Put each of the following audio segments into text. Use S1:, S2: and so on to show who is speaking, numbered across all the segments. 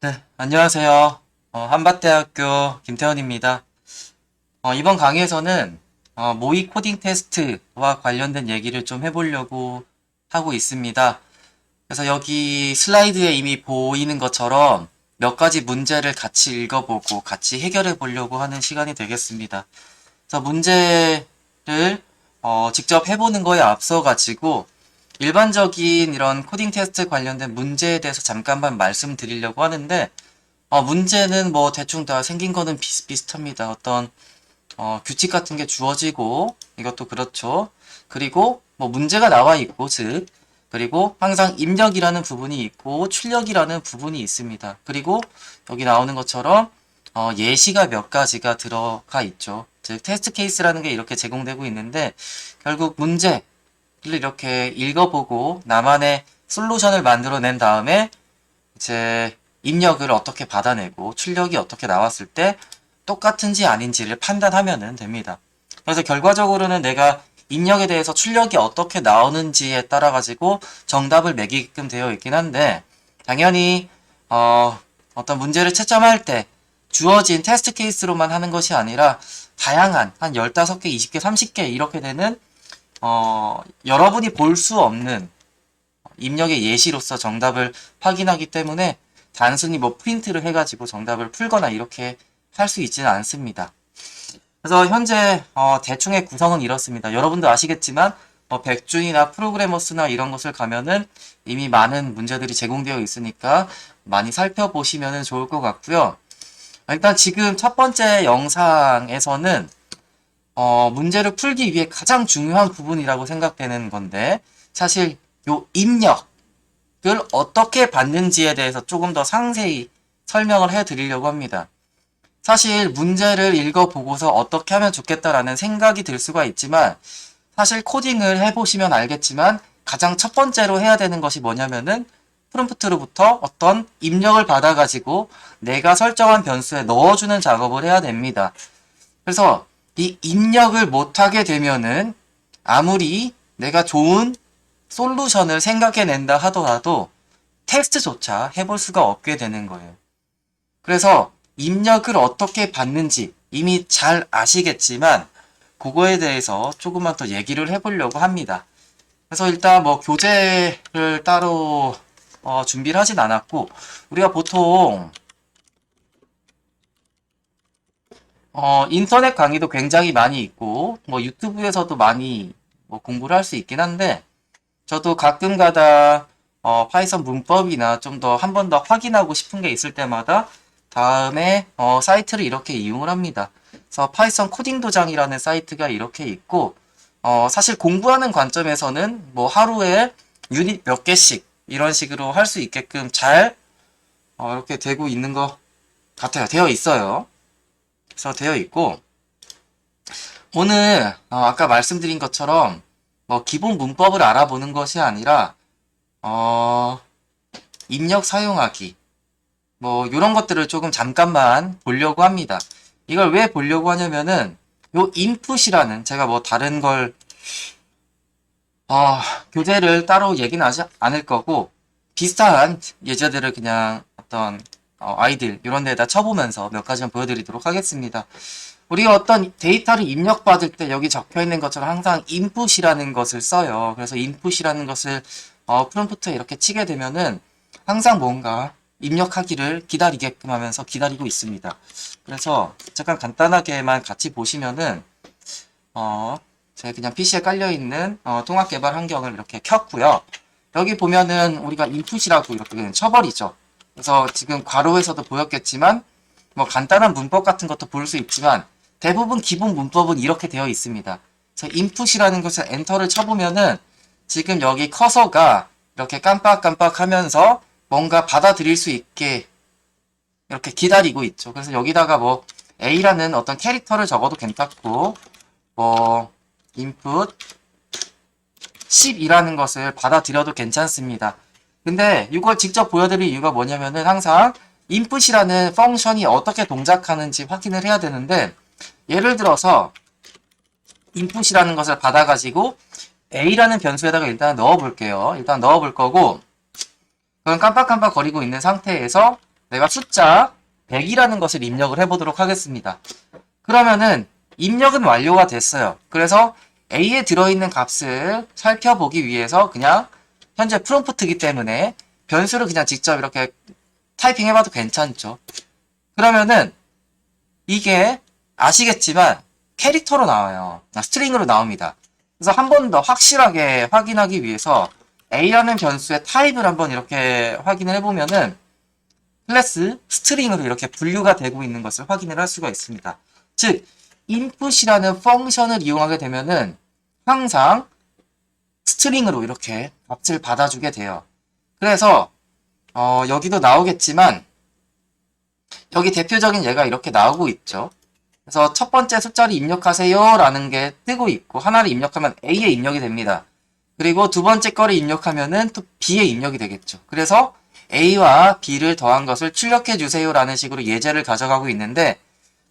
S1: 네, 안녕하세요. 한밭대학교 김태현입니다. 이번 강의에서는 모의 코딩 테스트와 관련된 얘기를 좀 해보려고 하고 있습니다. 그래서 여기 슬라이드에 이미 보이는 것처럼 몇 가지 문제를 같이 읽어보고 같이 해결해 보려고 하는 시간이 되겠습니다. 그래서 문제를 직접 해보는 거에 앞서 가지고 일반적인 이런 코딩 테스트 관련된 문제에 대해서 잠깐만 말씀드리려고 하는데, 문제는 뭐 대충 다 생긴 거는 비슷비슷합니다. 어떤 규칙 같은 게 주어지고 이것도 그렇죠. 그리고 뭐 문제가 나와 있고 즉 그리고 항상 입력이라는 부분이 있고 출력이라는 부분이 있습니다. 그리고 여기 나오는 것처럼 예시가 몇 가지가 들어가 있죠. 즉 테스트 케이스라는 게 이렇게 제공되고 있는데 결국 문제를 이렇게 읽어보고 나만의 솔루션을 만들어낸 다음에 이제 입력을 어떻게 받아내고 출력이 어떻게 나왔을 때 똑같은지 아닌지를 판단하면 됩니다. 그래서 결과적으로는 내가 입력에 대해서 출력이 어떻게 나오는지에 따라 가지고 정답을 매기게끔 되어 있긴 한데 당연히 어떤 문제를 채점할 때 주어진 테스트 케이스로만 하는 것이 아니라 다양한 한 15개, 20개, 30개 이렇게 되는 여러분이 볼 수 없는 입력의 예시로서 정답을 확인하기 때문에 단순히 뭐 프린트를 해가지고 정답을 풀거나 이렇게 할 수 있지는 않습니다. 그래서 현재 대충의 구성은 이렇습니다. 여러분도 아시겠지만 백준이나 프로그래머스나 이런 것을 가면은 이미 많은 문제들이 제공되어 있으니까 많이 살펴보시면 좋을 것 같고요. 일단 지금 첫 번째 영상에서는 문제를 풀기 위해 가장 중요한 부분이라고 생각되는 건데 사실 요 입력을 어떻게 받는지에 대해서 조금 더 상세히 설명을 해드리려고 합니다. 사실 문제를 읽어보고서 어떻게 하면 좋겠다라는 생각이 들 수가 있지만 사실 코딩을 해보시면 알겠지만 가장 첫 번째로 해야 되는 것이 뭐냐면은 프롬프트로부터 어떤 입력을 받아가지고 내가 설정한 변수에 넣어주는 작업을 해야 됩니다. 그래서 이 입력을 못하게 되면은 아무리 내가 좋은 솔루션을 생각해낸다 하더라도 테스트조차 해볼 수가 없게 되는 거예요. 그래서 입력을 어떻게 받는지 이미 잘 아시겠지만 그거에 대해서 조금만 더 얘기를 해보려고 합니다. 그래서 일단 뭐 교재를 따로 준비를 하진 않았고 우리가 보통 인터넷 강의도 굉장히 많이 있고 뭐 유튜브에서도 많이 뭐 공부를 할 수 있긴 한데 저도 가끔 가다 파이썬 문법이나 좀 더 한 번 더 확인하고 싶은 게 있을 때마다 다음에 사이트를 이렇게 이용을 합니다. 그래서 파이썬 코딩 도장이라는 사이트가 이렇게 있고 사실 공부하는 관점에서는 뭐 하루에 유닛 몇 개씩 이런 식으로 할 수 있게끔 잘 이렇게 되고 있는 것 같아요. 되어 있어요. 그래서 되어 있고 오늘 아까 말씀드린 것처럼 뭐 기본 문법을 알아보는 것이 아니라 입력 사용하기 뭐 이런 것들을 조금 잠깐만 보려고 합니다. 이걸 왜 보려고 하냐면은 요 인풋이라는 제가 뭐 다른 걸 교재를 따로 얘기는 하지 않을 거고 비슷한 예제들을 그냥 어떤 아이들 이런 데다 쳐보면서 몇 가지만 보여드리도록 하겠습니다. 우리가 어떤 데이터를 입력받을 때 여기 적혀 있는 것처럼 항상 input이라는 것을 써요. 그래서 input이라는 것을 프롬프트에 이렇게 치게 되면은 항상 뭔가 입력하기를 기다리게끔 하면서 기다리고 있습니다. 그래서 잠깐 간단하게만 같이 보시면은 제가 그냥 PC에 깔려있는 통합 개발 환경을 이렇게 켰고요. 여기 보면은 우리가 input이라고 이렇게 그냥 쳐버리죠. 그래서 지금 괄호에서도 보였겠지만 뭐 간단한 문법 같은 것도 볼 수 있지만 대부분 기본 문법은 이렇게 되어 있습니다. 그래서 input이라는 것을 엔터를 쳐보면은 지금 여기 커서가 이렇게 깜빡깜빡 하면서 뭔가 받아들일 수 있게 이렇게 기다리고 있죠. 그래서 여기다가 뭐 A라는 어떤 캐릭터를 적어도 괜찮고 뭐 input 10이라는 것을 받아들여도 괜찮습니다. 근데 이걸 직접 보여드릴 이유가 뭐냐면은 항상 input이라는 펑션이 어떻게 동작하는지 확인을 해야 되는데 예를 들어서 input이라는 것을 받아가지고 A라는 변수에다가 일단 넣어 볼게요. 일단 넣어 볼 거고 그건 깜빡깜빡 거리고 있는 상태에서 내가 숫자 100이라는 것을 입력을 해보도록 하겠습니다. 그러면은 입력은 완료가 됐어요. 그래서 A에 들어있는 값을 살펴보기 위해서 그냥 현재 프롬프트이기 때문에 변수를 그냥 직접 이렇게 타이핑 해봐도 괜찮죠. 그러면은 이게 아시겠지만 캐릭터로 나와요. 스트링으로 나옵니다. 그래서 한 번 더 확실하게 확인하기 위해서 A라는 변수의 타입을 한번 이렇게 확인을 해보면은 클래스 스트링으로 이렇게 분류가 되고 있는 것을 확인을 할 수가 있습니다. 즉, input이라는 펑션을 이용하게 되면은 항상 스트링으로 이렇게 값을 받아주게 돼요. 그래서 여기도 나오겠지만 여기 대표적인 예가 이렇게 나오고 있죠. 그래서 첫 번째 숫자를 입력하세요 라는 게 뜨고 있고 하나를 입력하면 A에 입력이 됩니다. 그리고 두 번째 거를 입력하면은 또 B에 입력이 되겠죠. 그래서 A와 B를 더한 것을 출력해 주세요 라는 식으로 예제를 가져가고 있는데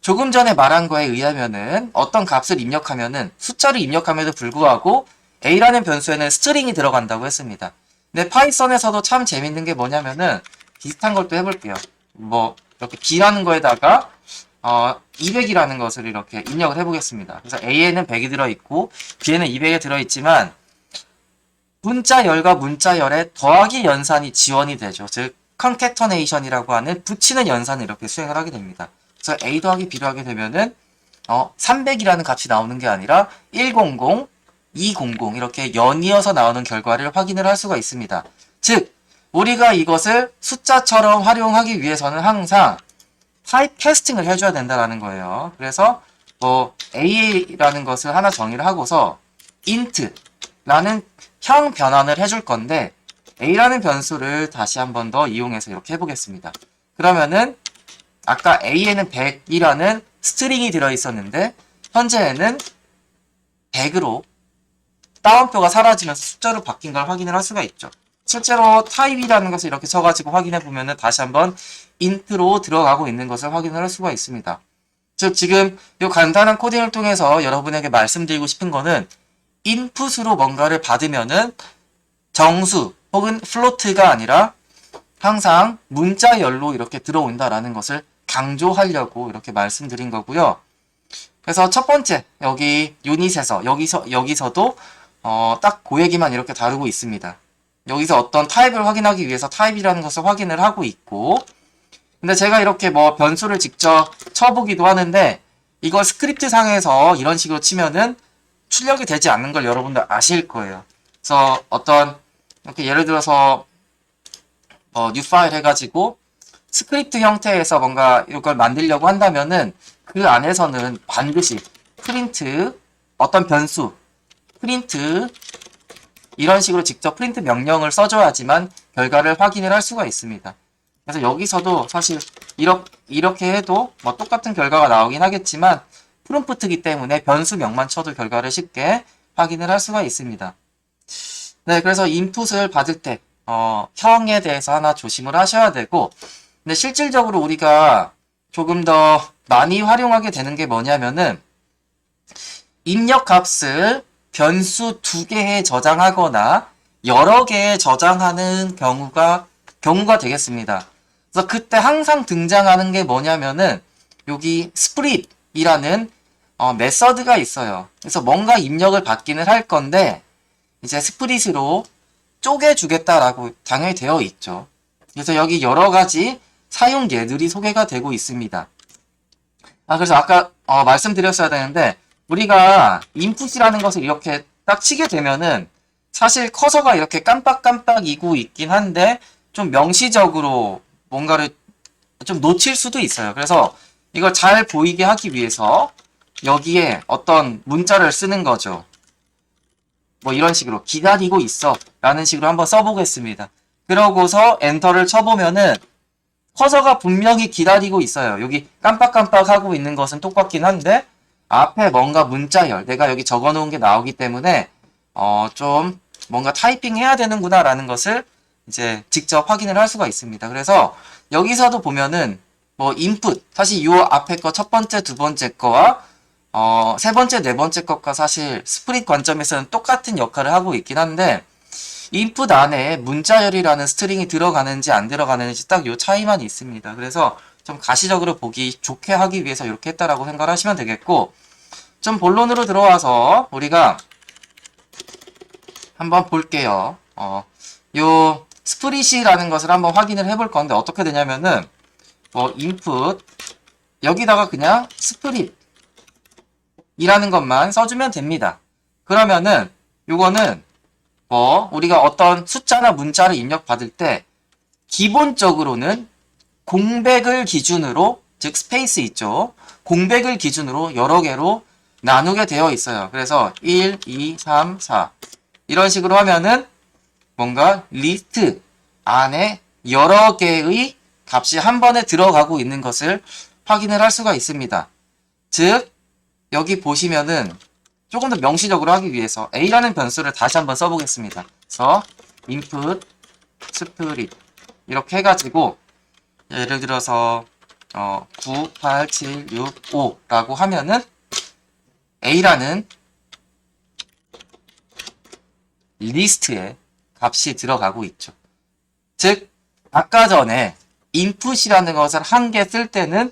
S1: 조금 전에 말한 거에 의하면은 어떤 값을 입력하면은 숫자를 입력함에도 불구하고 A라는 변수에는 스트링이 들어간다고 했습니다. 근데 파이썬에서도 참 재밌는 게 뭐냐면은 비슷한 걸 또 해볼게요. 뭐 이렇게 B라는 거에다가 200이라는 것을 이렇게 입력을 해보겠습니다. 그래서 A에는 100이 들어있고 B에는 200이 들어있지만 문자열과 문자열의 더하기 연산이 지원이 되죠. 즉 컨캐터네이션이라고 하는 붙이는 연산을 이렇게 수행을 하게 됩니다. 그래서 A 더하기 B를 하게 되면은 300이라는 값이 나오는 게 아니라 100, 200 이렇게 연이어서 나오는 결과를 확인을 할 수가 있습니다. 즉 우리가 이것을 숫자처럼 활용하기 위해서는 항상 타입 캐스팅을 해줘야 된다는 거예요. 그래서 A라는 것을 하나 정의를 하고서 int라는 형 변환을 해줄 건데 A라는 변수를 다시 한 번 더 이용해서 이렇게 해보겠습니다. 그러면은 아까 A에는 100이라는 스트링이 들어있었는데 현재에는 100으로 따옴표가 사라지면서 숫자로 바뀐 걸 확인을 할 수가 있죠. 실제로 타입이라는 것을 이렇게 쳐가지고 확인해 보면은 다시 한번 int로 들어가고 있는 것을 확인을 할 수가 있습니다. 즉 지금 이 간단한 코딩을 통해서 여러분에게 말씀드리고 싶은 거는 인풋으로 뭔가를 받으면은 정수 혹은 플로트가 아니라 항상 문자열로 이렇게 들어온다라는 것을 강조하려고 이렇게 말씀드린 거고요. 그래서 첫 번째 여기 유닛에서 여기서도 딱 그 얘기만 이렇게 다루고 있습니다. 여기서 어떤 타입을 확인하기 위해서 타입이라는 것을 확인을 하고 있고 근데 제가 이렇게 뭐 변수를 직접 쳐보기도 하는데 이걸 스크립트 상에서 이런 식으로 치면은 출력이 되지 않는 걸 여러분들 아실 거예요. 그래서 어떤 이렇게 예를 들어서 뉴 파일 해가지고 스크립트 형태에서 뭔가 이걸 만들려고 한다면은 그 안에서는 반드시 프린트 어떤 변수 프린트 이런 식으로 직접 프린트 명령을 써줘야지만 결과를 확인을 할 수가 있습니다. 그래서 여기서도 사실 이렇게 해도 뭐 똑같은 결과가 나오긴 하겠지만 프롬프트이기 때문에 변수명만 쳐도 결과를 쉽게 확인을 할 수가 있습니다. 네, 그래서 인풋을 받을 때 형에 대해서 하나 조심을 하셔야 되고 근데 실질적으로 우리가 조금 더 많이 활용하게 되는 게 뭐냐면은 입력 값을 변수 2개에 저장하거나 여러 개에 저장하는 경우가 되겠습니다. 그래서 그때 항상 등장하는 게 뭐냐면은 여기 split이라는 메서드가 있어요. 그래서 뭔가 입력을 받기는 할 건데 이제 스프릿으로 쪼개주겠다라고 당연히 되어 있죠. 그래서 여기 여러 가지 사용 예들이 소개가 되고 있습니다. 그래서 아까 말씀드렸어야 되는데 우리가 인풋이라는 것을 이렇게 딱 치게 되면은 사실 커서가 이렇게 깜빡깜빡이고 있긴 한데 좀 명시적으로 뭔가를 좀 놓칠 수도 있어요. 그래서 이걸 잘 보이게 하기 위해서 여기에 어떤 문자를 쓰는 거죠. 뭐 이런 식으로 기다리고 있어 라는 식으로 한번 써보겠습니다. 그러고서 엔터를 쳐보면은 커서가 분명히 기다리고 있어요. 여기 깜빡깜빡 하고 있는 것은 똑같긴 한데 앞에 뭔가 문자열 내가 여기 적어놓은 게 나오기 때문에 좀 뭔가 타이핑 해야 되는구나 라는 것을 이제 직접 확인을 할 수가 있습니다. 그래서 여기서도 보면은 뭐 인풋 사실 요 앞에 거 첫 번째 두 번째 거와 세 번째 네 번째 것과 사실 스프릿 관점에서는 똑같은 역할을 하고 있긴 한데 input 안에 문자열이라는 스트링이 들어가는지 안 들어가는지 딱 요 차이만 있습니다. 그래서 좀 가시적으로 보기 좋게 하기 위해서 이렇게 했다라고 생각을 하시면 되겠고, 좀 본론으로 들어와서 우리가 한번 볼게요. 요 스프릿이라는 것을 한번 확인을 해볼 건데 어떻게 되냐면은 input 여기다가 그냥 스프릿 이라는 것만 써주면 됩니다. 그러면은 요거는 우리가 어떤 숫자나 문자를 입력받을 때 기본적으로는 공백을 기준으로, 즉 스페이스 있죠. 공백을 기준으로 여러 개로 나누게 되어 있어요. 그래서 1, 2, 3, 4 이런 식으로 하면은 뭔가 리스트 안에 여러 개의 값이 한 번에 들어가고 있는 것을 확인을 할 수가 있습니다. 즉 여기 보시면은 조금 더 명시적으로 하기 위해서 a라는 변수를 다시 한번 써보겠습니다. 그래서 input split 이렇게 해가지고 예를 들어서 9, 8, 7, 6, 5라고 하면은 a라는 리스트에 값이 들어가고 있죠. 즉 아까 전에 input이라는 것을 한 개 쓸 때는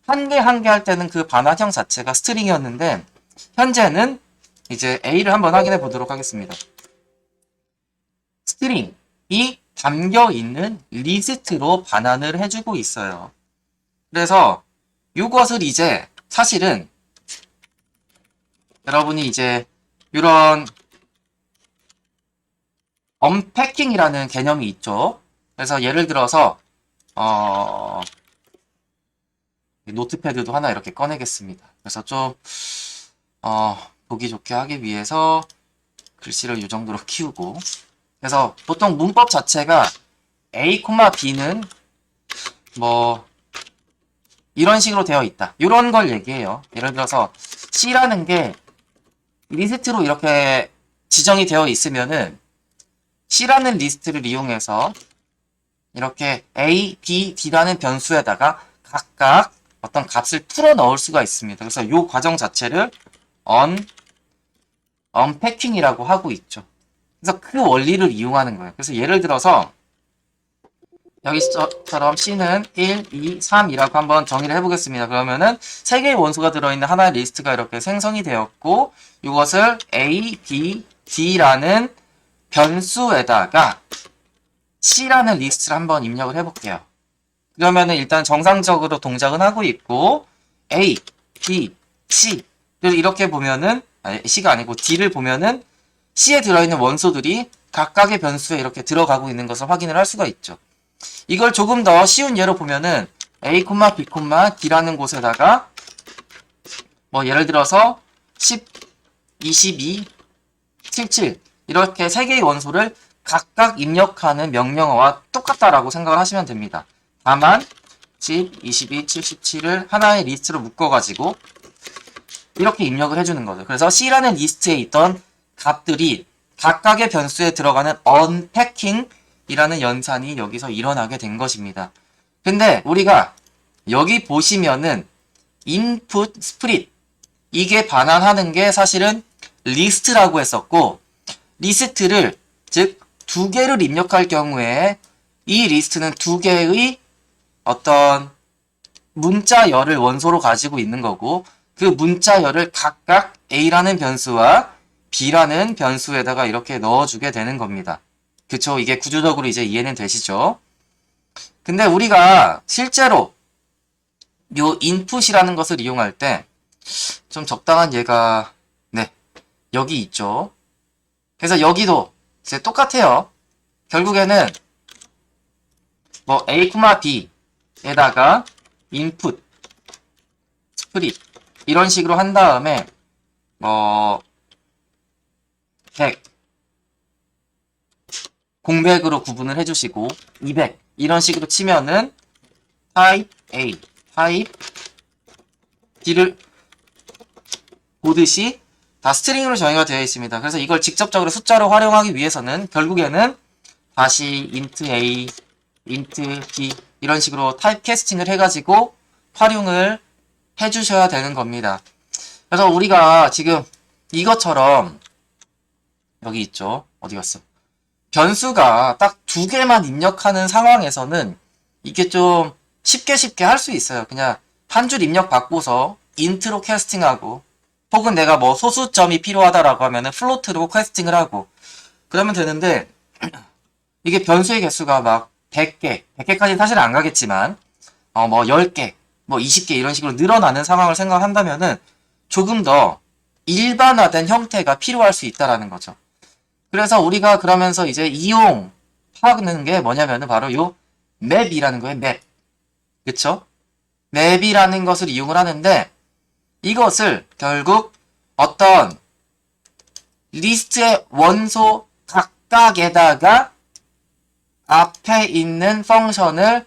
S1: 한 개 할 때는 그 반환형 자체가 스트링이었는데 현재는 이제 A를 한번 확인해 보도록 하겠습니다. 스트링이 담겨 있는 리스트로 반환을 해주고 있어요. 그래서 이것을 이제 사실은 여러분이 이제 이런 언패킹이라는 개념이 있죠. 그래서 예를 들어서 노트패드도 하나 이렇게 꺼내겠습니다. 그래서 좀 보기 좋게 하기 위해서 글씨를 이 정도로 키우고, 그래서 보통 문법 자체가 A, B는 뭐 이런 식으로 되어 있다. 이런 걸 얘기해요. 예를 들어서 C라는 게 리스트로 이렇게 지정이 되어 있으면은 C라는 리스트를 이용해서 이렇게 A, B, D라는 변수에다가 각각 어떤 값을 풀어 넣을 수가 있습니다. 그래서 이 과정 자체를 언패킹이라고 하고 있죠. 그래서 그 원리를 이용하는 거예요. 그래서 예를 들어서 여기처럼 C는 1, 2, 3이라고 한번 정의를 해보겠습니다. 그러면은 3개의 원소가 들어있는 하나의 리스트가 이렇게 생성이 되었고 이것을 A, B, D라는 변수에다가 C라는 리스트를 한번 입력을 해볼게요. 그러면은 일단 정상적으로 동작은 하고 있고 A, B, C를 이렇게 보면은 C가 아니고 D를 보면은 C에 들어있는 원소들이 각각의 변수에 이렇게 들어가고 있는 것을 확인을 할 수가 있죠. 이걸 조금 더 쉬운 예로 보면은 A, B, D라는 곳에다가 뭐 예를 들어서 10, 22, 77 이렇게 3개의 원소를 각각 입력하는 명령어와 똑같다라고 생각을 하시면 됩니다. 다만 10, 22, 77을 하나의 리스트로 묶어가지고 이렇게 입력을 해주는 거죠. 그래서 C라는 리스트에 있던 값들이 각각의 변수에 들어가는 언패킹이라는 연산이 여기서 일어나게 된 것입니다. 근데 우리가 여기 보시면은 input split 이게 반환하는 게 사실은 리스트라고 했었고 리스트를 즉 2개를 입력할 경우에 이 리스트는 2개의 어떤 문자열을 원소로 가지고 있는 거고 그 문자열을 각각 A라는 변수와 B라는 변수에다가 이렇게 넣어주게 되는 겁니다. 그쵸? 이게 구조적으로 이제 이해는 되시죠? 근데 우리가 실제로 요 input이라는 것을 이용할 때 좀 적당한 예가 여기 있죠. 그래서 여기도 이제 똑같아요. 결국에는 뭐 A, B에다가 input, split 이런 식으로 한 다음에 100 공백으로 구분을 해주시고 200 이런 식으로 치면은 type A, type B를 보듯이 다 스트링으로 정의가 되어 있습니다. 그래서 이걸 직접적으로 숫자로 활용하기 위해서는 결국에는 다시 int A, int B 이런 식으로 타입 캐스팅을 해가지고 활용을 해주셔야 되는 겁니다. 그래서 우리가 지금 이것처럼 여기 있죠. 어디 갔어? 변수가 딱 두 개만 입력하는 상황에서는 이게 좀 쉽게 할 수 있어요. 그냥 한 줄 입력 받고서 인트로 캐스팅하고, 혹은 내가 뭐 소수점이 필요하다라고 하면은 플로트로 캐스팅을 하고 그러면 되는데, 이게 변수의 개수가 막 100개, 100개까지 사실 안 가겠지만 뭐 10개, 뭐 20개 이런 식으로 늘어나는 상황을 생각한다면은 조금 더 일반화된 형태가 필요할 수 있다라는 거죠. 그래서 우리가 그러면서 이제 이용하는 게 뭐냐면은 바로 요 맵이라는 거예요. 맵. 그쵸? 맵이라는 것을 이용을 하는데, 이것을 결국 어떤 리스트의 원소 각각에다가 앞에 있는 펑션을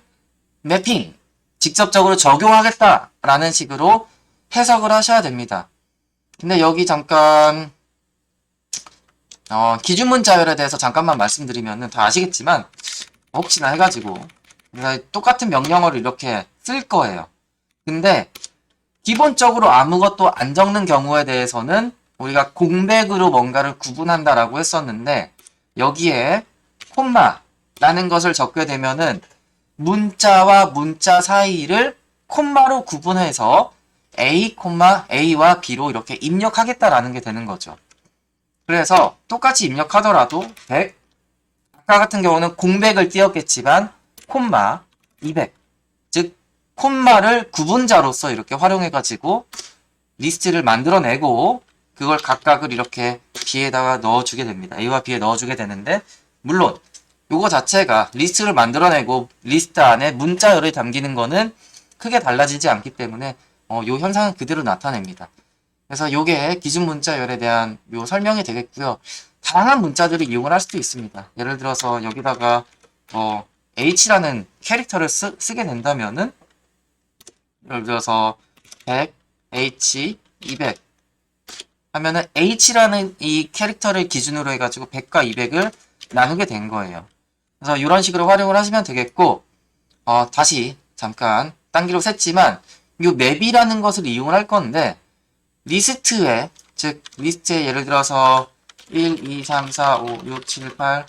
S1: 매핑, 직접적으로 적용하겠다라는 식으로 해석을 하셔야 됩니다. 근데 여기 잠깐 기준 문자열에 대해서 잠깐만 말씀드리면은 다 아시겠지만, 혹시나 해가지고 똑같은 명령어를 이렇게 쓸 거예요. 근데 기본적으로 아무것도 안 적는 경우에 대해서는 우리가 공백으로 뭔가를 구분한다라고 했었는데, 여기에 콤마라는 것을 적게 되면은 문자와 문자 사이를 콤마로 구분해서 A, A와 B로 이렇게 입력하겠다라는 게 되는 거죠. 그래서 똑같이 입력하더라도 100, 아까 같은 경우는 공백을 띄웠겠지만 콤마 200, 즉 콤마를 구분자로서 이렇게 활용해가지고 리스트를 만들어내고, 그걸 각각을 이렇게 B에다가 넣어주게 됩니다. A와 B에 넣어주게 되는데, 물론 요거 자체가 리스트를 만들어내고 리스트 안에 문자열이 담기는 거는 크게 달라지지 않기 때문에 요 현상은 그대로 나타냅니다. 그래서 요게 기준 문자열에 대한 요 설명이 되겠고요. 다양한 문자들을 이용을 할 수도 있습니다. 예를 들어서 여기다가 H라는 캐릭터를 쓰게 된다면은, 예를 들어서 100, H, 200 하면은 H라는 이 캐릭터를 기준으로 해가지고 100과 200을 나누게 된 거예요. 그래서 이런 식으로 활용을 하시면 되겠고, 다시 잠깐 딴 기로 셌지만 이 맵이라는 것을 이용을 할 건데, 리스트에, 즉 리스트에 예를 들어서 1, 2, 3, 4, 5, 6, 7, 8,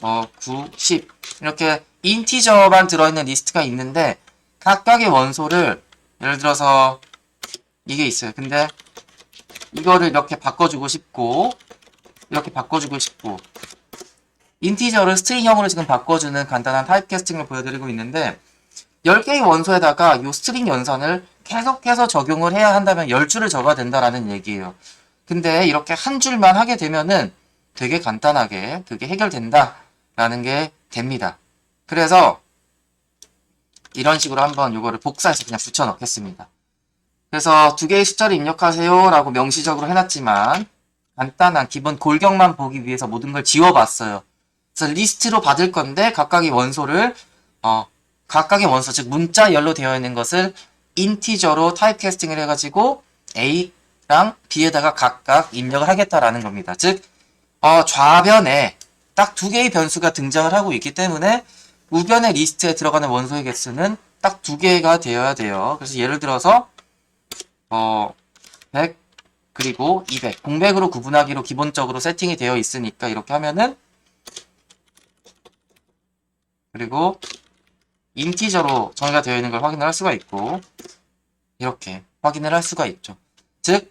S1: 9, 10 이렇게 인티저만 들어있는 리스트가 있는데, 각각의 원소를 예를 들어서 이게 있어요. 근데 이거를 이렇게 바꿔주고 싶고, 이렇게 바꿔주고 싶고, 인티저를 스트링형으로 지금 바꿔주는 간단한 타입 캐스팅을 보여드리고 있는데, 10개의 원소에다가 이 스트링 연산을 계속해서 적용을 해야 한다면 10줄을 적어야 된다라는 얘기예요. 근데 이렇게 한 줄만 하게 되면은 되게 간단하게 그게 해결된다라는 게 됩니다. 그래서 이런 식으로 한번 이거를 복사해서 그냥 붙여 넣겠습니다. 그래서 두 개의 숫자를 입력하세요 라고 명시적으로 해놨지만, 간단한 기본 골격만 보기 위해서 모든 걸 지워봤어요. 그래서 리스트로 받을 건데, 각각의 원소를 각각의 원소, 즉 문자열로 되어 있는 것을 인티저로 타입 캐스팅을 해가지고 A랑 B에다가 각각 입력을 하겠다라는 겁니다. 즉 좌변에 딱 두 개의 변수가 등장을 하고 있기 때문에 우변의 리스트에 들어가는 원소의 개수는 딱 두 개가 되어야 돼요. 그래서 예를 들어서 100 그리고 200 공백으로 구분하기로 기본적으로 세팅이 되어 있으니까 이렇게 하면은, 그리고 인티저로 정의가 되어 있는 걸 확인을 할 수가 있고, 이렇게 확인을 할 수가 있죠. 즉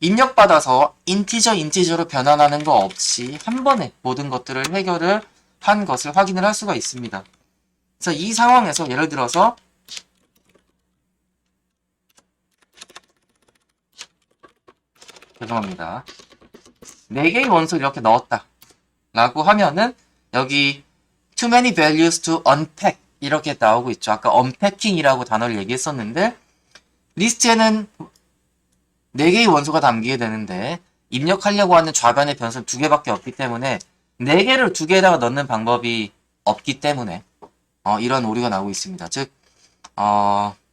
S1: 입력받아서 인티저로 변환하는 거 없이 한 번에 모든 것들을 해결을 한 것을 확인을 할 수가 있습니다. 그래서 이 상황에서 예를 들어서 죄송합니다. 4개의 원소를 이렇게 넣었다 라고 하면은, 여기 too many values to unpack 이렇게 나오고 있죠. 아까 unpacking이라고 단어를 얘기했었는데, 리스트에는 4개의 원소가 담기게 되는데 입력하려고 하는 좌변의 변수는 2개밖에 없기 때문에 4개를 2개에다가 넣는 방법이 없기 때문에 이런 오류가 나오고 있습니다. 즉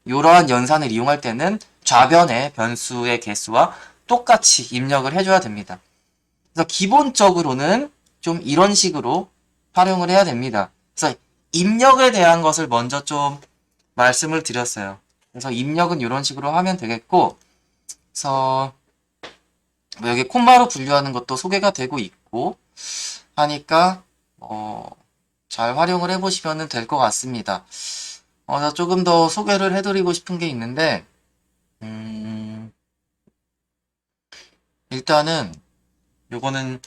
S1: 이러한 연산을 이용할 때는 좌변의 변수의 개수와 똑같이 입력을 해줘야 됩니다. 그래서 기본적으로는 좀 이런 식으로 활용을 해야 됩니다. 그래서 입력에 대한 것을 먼저 좀 말씀을 드렸어요. 그래서 입력은 이런 식으로 하면 되겠고, 그래서 뭐 여기 콤마로 분류하는 것도 소개가 되고 있고 하니까 잘 활용을 해보시면 될 것 같습니다. 저 조금 더 소개를 해드리고 싶은 게 있는데, 일단은 요거는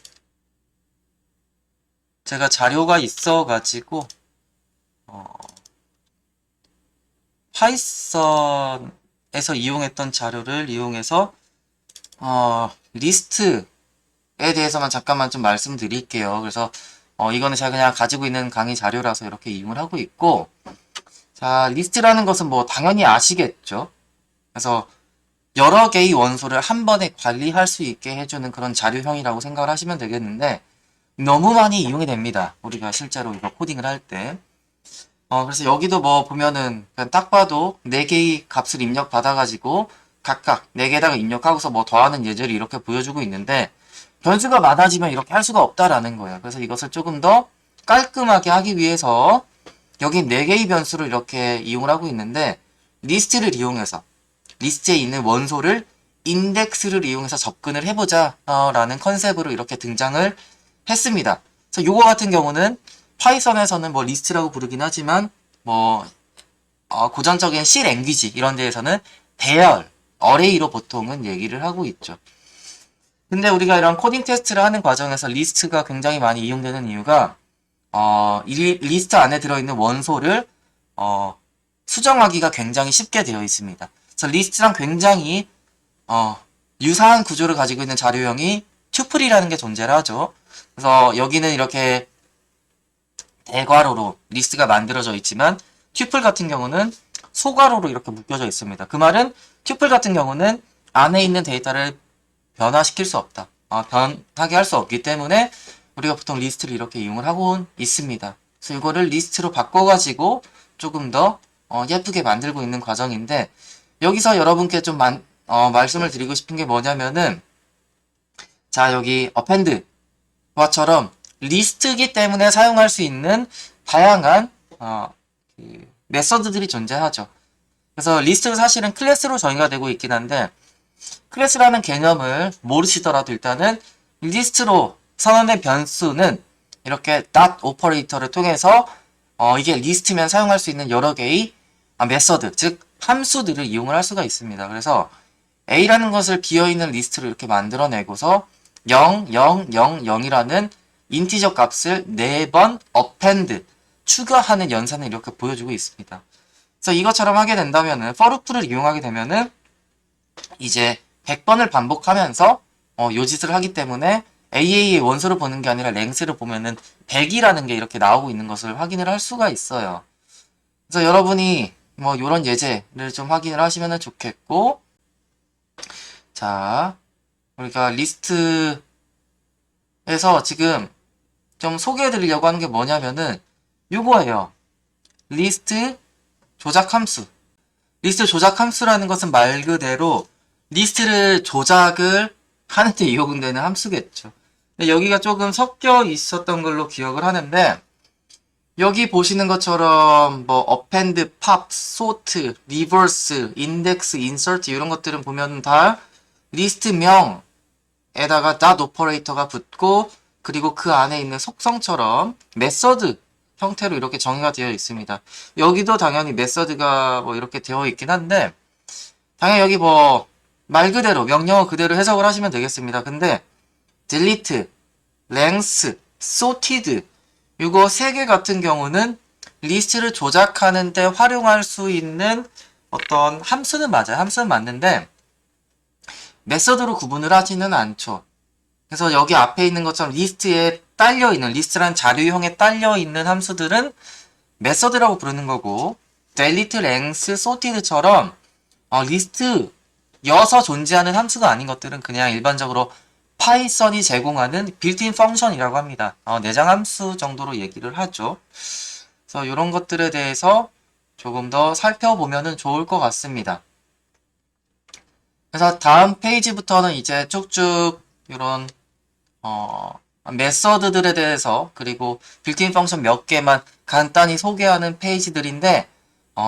S1: 제가 자료가 있어가지고 파이썬에서 이용했던 자료를 이용해서 리스트에 대해서만 잠깐만 좀 말씀드릴게요. 그래서 이거는 제가 그냥 가지고 있는 강의 자료라서 이렇게 이용을 하고 있고, 자, 리스트라는 것은 뭐 당연히 아시겠죠? 그래서 여러 개의 원소를 한 번에 관리할 수 있게 해주는 그런 자료형이라고 생각을 하시면 되겠는데, 너무 많이 이용이 됩니다. 우리가 실제로 이거 코딩을 할 때. 그래서 여기도 뭐 보면은 그냥 딱 봐도 4개의 값을 입력받아가지고 각각 4개에다가 입력하고서 뭐 더하는 예제를 이렇게 보여주고 있는데, 변수가 많아지면 이렇게 할 수가 없다라는 거예요. 그래서 이것을 조금 더 깔끔하게 하기 위해서 여기 4개의 변수를 이렇게 이용을 하고 있는데, 리스트를 이용해서 리스트에 있는 원소를 인덱스를 이용해서 접근을 해보자 라는 컨셉으로 이렇게 등장을 했습니다. 그래서 요거 같은 경우는 파이썬에서는 뭐 리스트라고 부르긴 하지만 뭐 고전적인 C 랭귀지 이런 데에서는 대열, 어레이로 보통은 얘기를 하고 있죠. 근데 우리가 이런 코딩 테스트를 하는 과정에서 리스트가 굉장히 많이 이용되는 이유가 이 리스트 안에 들어있는 원소를 수정하기가 굉장히 쉽게 되어 있습니다. 그래서 리스트랑 굉장히 유사한 구조를 가지고 있는 자료형이 튜플이라는 게 존재를 하죠. 그래서 여기는 이렇게 대괄호로 리스트가 만들어져 있지만 튜플 같은 경우는 소괄호로 이렇게 묶여져 있습니다. 그 말은 튜플 같은 경우는 안에 있는 데이터를 변화시킬 수 없다. 변하게 할 수 없기 때문에 우리가 보통 리스트를 이렇게 이용을 하고 있습니다. 그래서 이거를 리스트로 바꿔가지고 조금 더 예쁘게 만들고 있는 과정인데, 여기서 여러분께 좀 말씀을 드리고 싶은 게 뭐냐면은, 자, 여기 append와처럼 리스트이기 때문에 사용할 수 있는 다양한 메서드들이 존재하죠. 그래서 리스트는 사실은 클래스로 정의가 되고 있긴 한데, 클래스라는 개념을 모르시더라도 일단은 리스트로 선언된 변수는 이렇게 dot 오퍼레이터를 통해서 이게 리스트면 사용할 수 있는 여러 개의 메서드, 즉 함수들을 이용을 할 수가 있습니다. 그래서 A라는 것을 비어있는 리스트로 이렇게 만들어내고서 0, 0, 0, 0이라는 인티저 값을 4번 append, 추가하는 연산을 이렇게 보여주고 있습니다. 그래서 이것처럼 하게 된다면은 for loop를 이용하게 되면은 이제 100번을 반복하면서 요 짓을 하기 때문에 AA의 원소를 보는 게 아니라 랭스를 보면은 100이라는 게 이렇게 나오고 있는 것을 확인을 할 수가 있어요. 그래서 여러분이 뭐 요런 예제를 좀 확인을 하시면 좋겠고, 자, 우리가 리스트에서 지금 좀 소개해 드리려고 하는 게 뭐냐면은 요거예요. 리스트 조작 함수. 리스트 조작 함수라는 것은 말 그대로 리스트를 조작을 하는데 이용되는 함수겠죠. 근데 여기가 조금 섞여 있었던 걸로 기억을 하는데, 여기 보시는 것처럼 뭐 append, pop, sort, reverse, index, insert 이런 것들은 보면 다 리스트명에다가 dot 오퍼레이터가 붙고, 그리고 그 안에 있는 속성처럼 메서드 형태로 이렇게 정의가 되어 있습니다. 여기도 당연히 메서드가 뭐 이렇게 되어 있긴 한데, 당연히 여기 뭐 말 그대로 명령어 그대로 해석을 하시면 되겠습니다. 근데 delete, length, sorted 이거 3개 같은 경우는 리스트를 조작하는데 활용할 수 있는 어떤 함수는 맞아요. 함수는 맞는데 메서드로 구분을 하지는 않죠. 그래서 여기 앞에 있는 것처럼 리스트에 딸려있는, 리스트란 자료형에 딸려있는 함수들은 메서드라고 부르는 거고, delete, length, sorted처럼 리스트여서 존재하는 함수가 아닌 것들은 그냥 일반적으로 파이썬이 제공하는 빌트인 펑션이라고 합니다. 내장 함수 정도로 얘기를 하죠. 그래서 이런 것들에 대해서 조금 더 살펴보면 좋을 것 같습니다. 그래서 다음 페이지부터는 이제 쭉쭉 이런 메서드들에 대해서, 그리고 빌트인 펑션 몇 개만 간단히 소개하는 페이지들인데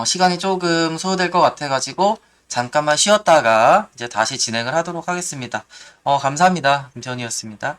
S1: 시간이 조금 소요될 것 같아가지고 잠깐만 쉬었다가 이제 다시 진행을 하도록 하겠습니다. 감사합니다. 김태현이었습니다.